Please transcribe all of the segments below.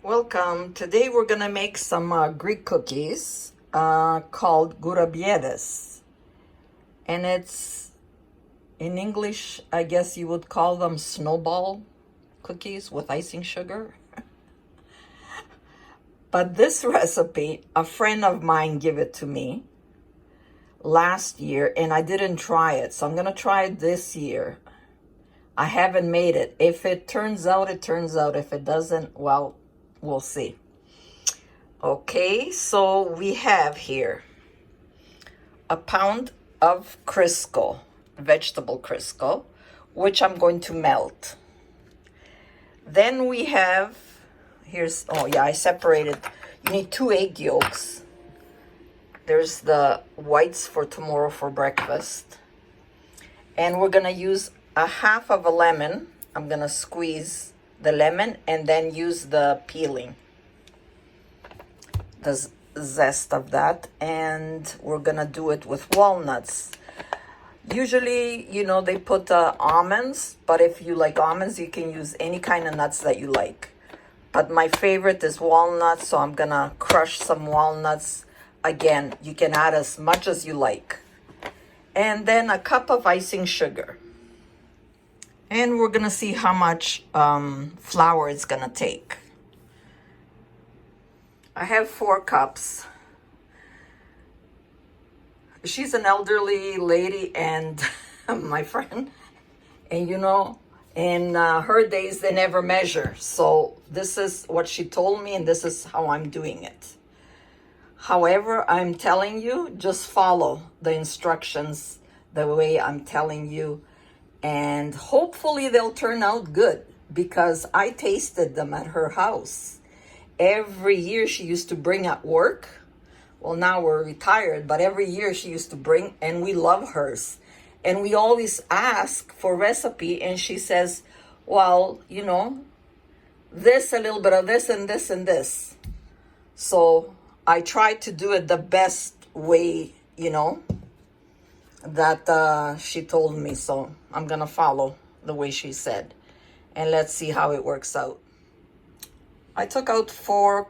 Welcome. Today we're gonna make some Greek cookies called Kourabiedes, and it's in English. I guess you would call them snowball cookies with icing sugar. But this recipe, a friend of mine gave it to me last year, and I didn't try it, so I'm gonna try it this year. I haven't made it. If it turns out, it turns out. If it doesn't, well, we'll see. Okay, so we have here a pound of Crisco, vegetable Crisco, which I'm going to melt. Then we have, I separated. You need 2 egg yolks. There's the whites for tomorrow for breakfast. And we're gonna use a half of a lemon. I'm gonna squeeze the lemon and then use the peeling, the zest of that. And we're gonna do it with walnuts. Usually, they put almonds, but if you like almonds, you can use any kind of nuts that you like. But my favorite is walnuts, so I'm gonna crush some walnuts. Again, you can add as much as you like. And then a cup of icing sugar. And we're gonna see how much flour it's gonna take. I have 4 cups. She's an elderly lady and my friend. And in her days, they never measure. So this is what she told me, and this is how I'm doing it. However, I'm telling you, just follow the instructions the way I'm telling you. And hopefully they'll turn out good, because I tasted them at her house. Every year she used to bring at work. Well, now we're retired, but every year she used to bring, and we love hers. And we always ask for recipe, and she says, well, this, a little bit of this, and this, and this. So I try to do it the best way, that she told me. So I'm gonna follow the way she said, and let's see how it works out. I took out 4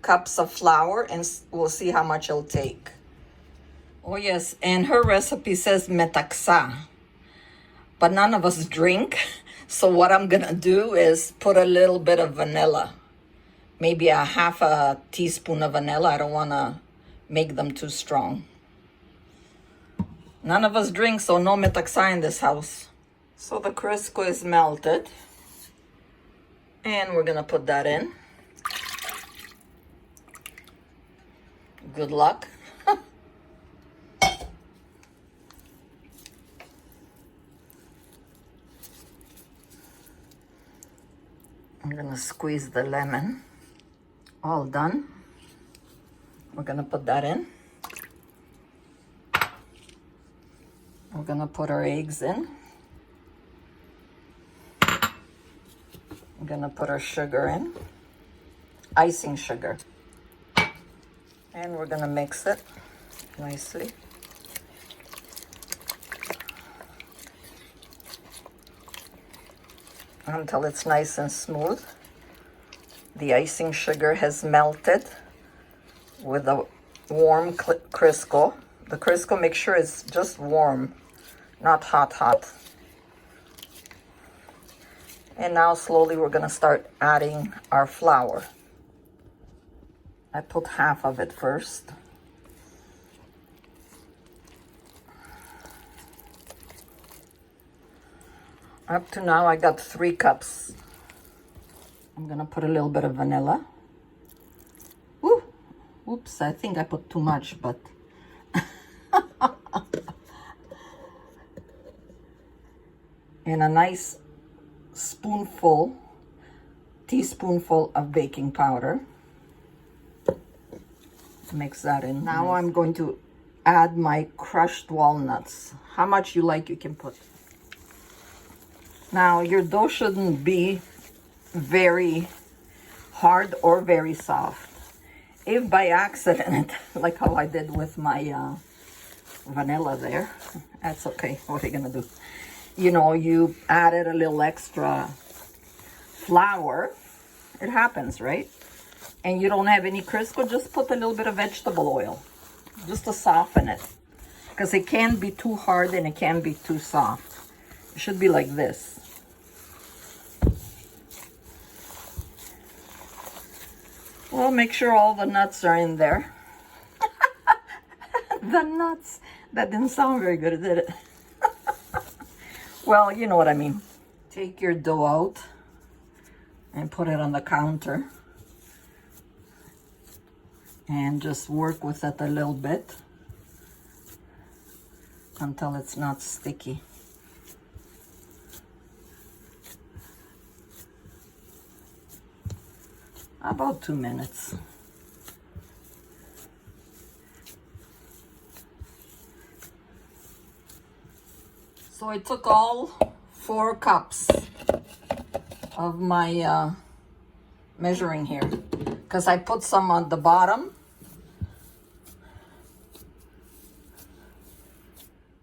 cups of flour, and we'll see how much it'll take. Oh yes, and her recipe says metaxa, but none of us drink. So what I'm gonna do is put a little bit of vanilla, maybe a half a teaspoon of vanilla. I don't wanna make them too strong. None of us drink, so no metaxa in this house. So the Crisco is melted, and we're gonna put that in. Good luck. I'm gonna squeeze the lemon. All done. We're gonna put that in. We're gonna put our eggs in. We're gonna put our sugar in, icing sugar. And we're gonna mix it nicely. Until it's nice and smooth. The icing sugar has melted with a warm Crisco. The Crisco, make sure it's just warm, not hot. And now slowly we're gonna start adding our flour. I put half of it first. Up to now, I got 3 cups. I'm gonna put a little bit of vanilla. Oops, I think I put too much, but and a nice teaspoonful of baking powder. Mix that in. Now I'm going to add my crushed walnuts. How much you like, you can put. Now your dough shouldn't be very hard or very soft. If by accident, like how I did with my vanilla there, that's okay. What are you gonna do? You added a little extra flour It happens, right? And you don't have any Crisco, just put a little bit of vegetable oil just to soften it. Because it can be too hard and it can be too soft. It should be like this. Well, make sure all the nuts are in there. The nuts. That didn't sound very good, did it? Well, you know what I mean. Take your dough out and put it on the counter. And just work with it a little bit until it's not sticky. About 2 minutes. So I took all 4 cups of my measuring here, because I put some on the bottom.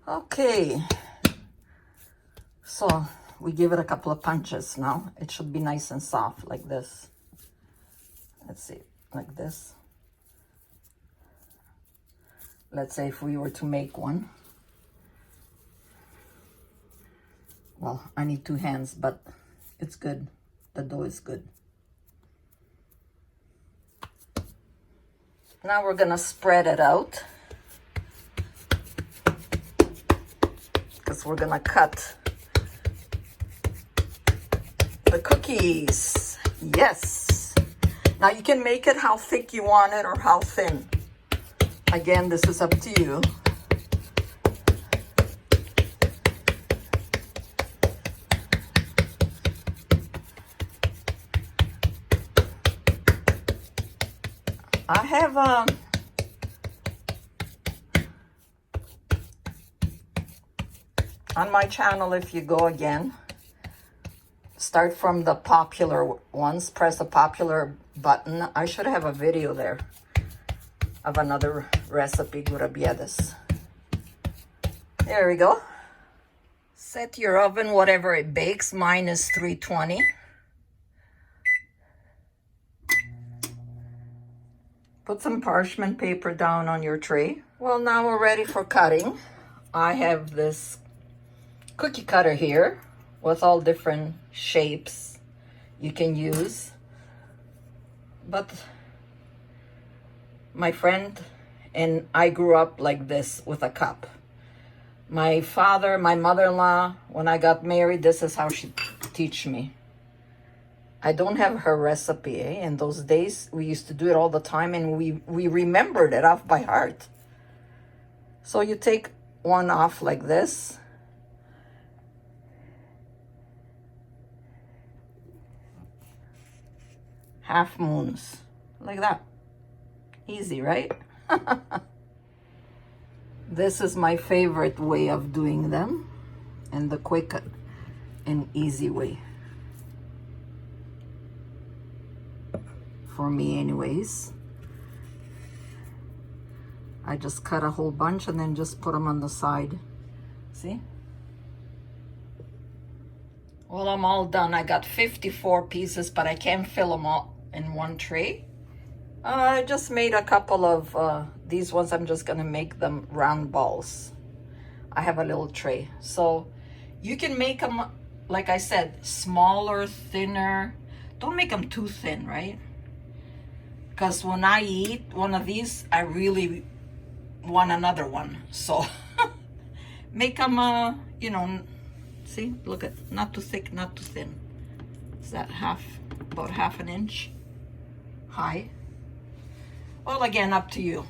Okay, so we give it a couple of punches now. It should be nice and soft like this. Let's see, like this. Let's say if we were to make one. Well, I need 2 hands, but it's good. The dough is good. Now we're gonna spread it out, because we're gonna cut the cookies. Yes. Now you can make it how thick you want it or how thin. Again, this is up to you. I have on my channel, if you go again, start from the popular ones, press the popular button. I should have a video there of another recipe, Kourabiedes. There we go. Set your oven, whatever it bakes. Mine is 320. Put some parchment paper down on your tray. Well, now we're ready for cutting. I have this cookie cutter here with all different shapes you can use. But my friend and I grew up like this with a cup. My father, my mother-in-law, when I got married, this is how she teach me. I don't have her recipe. In those days, we used to do it all the time, and we remembered it off by heart. So you take one off like this. Half moons, like that. Easy, right? This is my favorite way of doing them, and the quick and easy way. For me anyways. I just cut a whole bunch and then just put them on the side. See? Well, I'm all done. I got 54 pieces, but I can't fill them all in one tray. I just made a couple of these ones. I'm just gonna make them round balls. I have a little tray. So you can make them, like I said, smaller, thinner. Don't make them too thin, right? Because when I eat one of these, I really want another one. So make them, you know, see, look at, not too thick, not too thin. Is that about half an inch high? Well, again, up to you.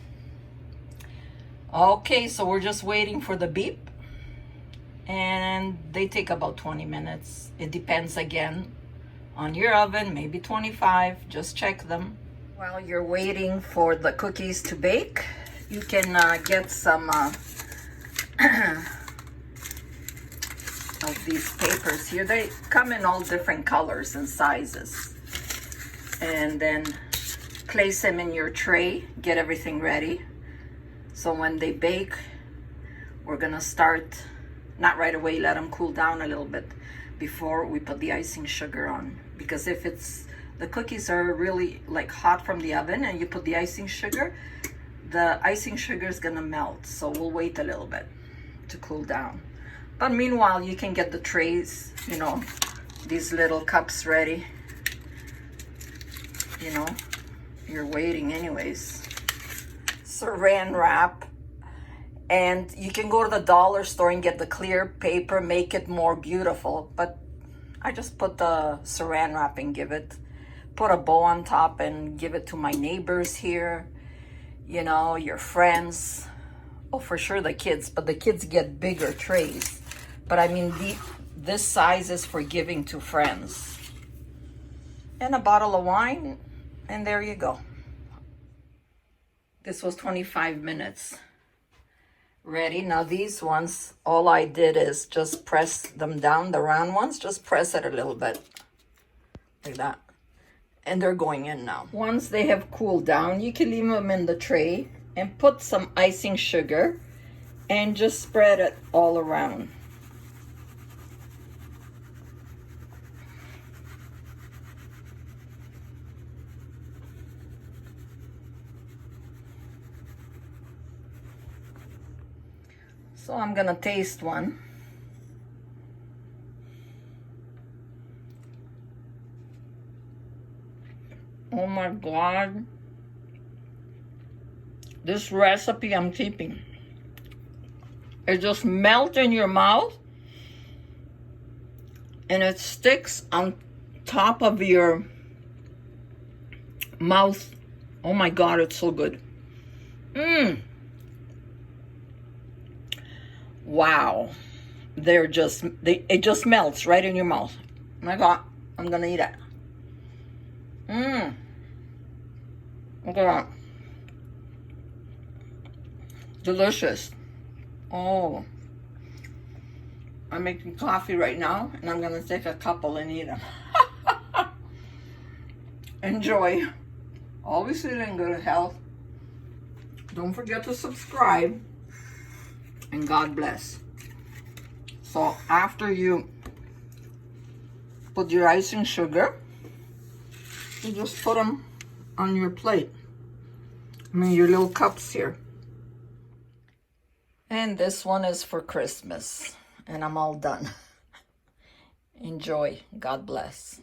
Okay, so we're just waiting for the beep. And they take about 20 minutes. It depends again on your oven, maybe 25. Just check them. While you're waiting for the cookies to bake, you can get some of these papers here. They come in all different colors and sizes. And then place them in your tray, get everything ready. So when they bake, we're gonna start, not right away, let them cool down a little bit before we put the icing sugar on. Because if it's the cookies are really like hot from the oven and you put the icing sugar, the icing sugar is gonna melt. So we'll wait a little bit to cool down. But meanwhile, you can get the trays, you know, these little cups ready. You know, you're waiting anyways. Saran wrap. And you can go to the dollar store and get the clear paper, make it more beautiful. But I just put the saran wrap and put a bow on top and give it to my neighbors here. You know, your friends. Oh, for sure the kids, but the kids get bigger trays. But I mean, this size is for giving to friends. And a bottle of wine, and there you go. This was 25 minutes. Ready. Now these ones, all I did is just press them down, the round ones, just press it a little bit like that, and they're going in now. Once they have cooled down, you can leave them in the tray and put some icing sugar and just spread it all around. So I'm gonna taste one. Oh my God. This recipe I'm keeping. It just melts in your mouth and it sticks on top of your mouth. Oh my God, it's so good. Wow, it just melts right in your mouth. Oh my God, I'm gonna eat it. Look at that. Delicious. Oh, I'm making coffee right now, and I'm gonna take a couple and eat them. Enjoy. Always eat in good health. Don't forget to subscribe. And God bless. So after you put your icing sugar, you just put them on your plate. I mean, your little cups here. And this one is for Christmas. And I'm all done. Enjoy. God bless.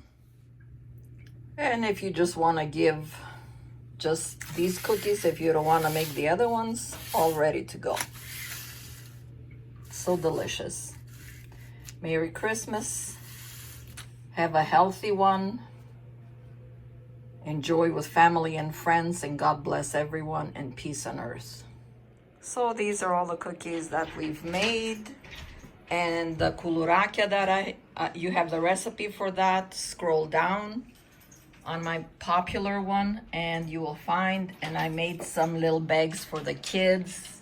And if you just want to give just these cookies, if you don't want to make the other ones, all ready to go. So delicious. Merry Christmas. Have a healthy one. Enjoy with family and friends, and God bless everyone, and peace on earth. So these are all the cookies that we've made, and the kourabiedes that you have the recipe for that. Scroll down on my popular one and you will find, and I made some little bags for the kids.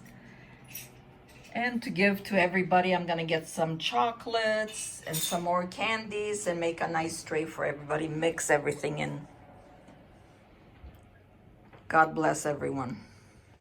And to give to everybody, I'm gonna get some chocolates and some more candies and make a nice tray for everybody. Mix everything in. God bless everyone.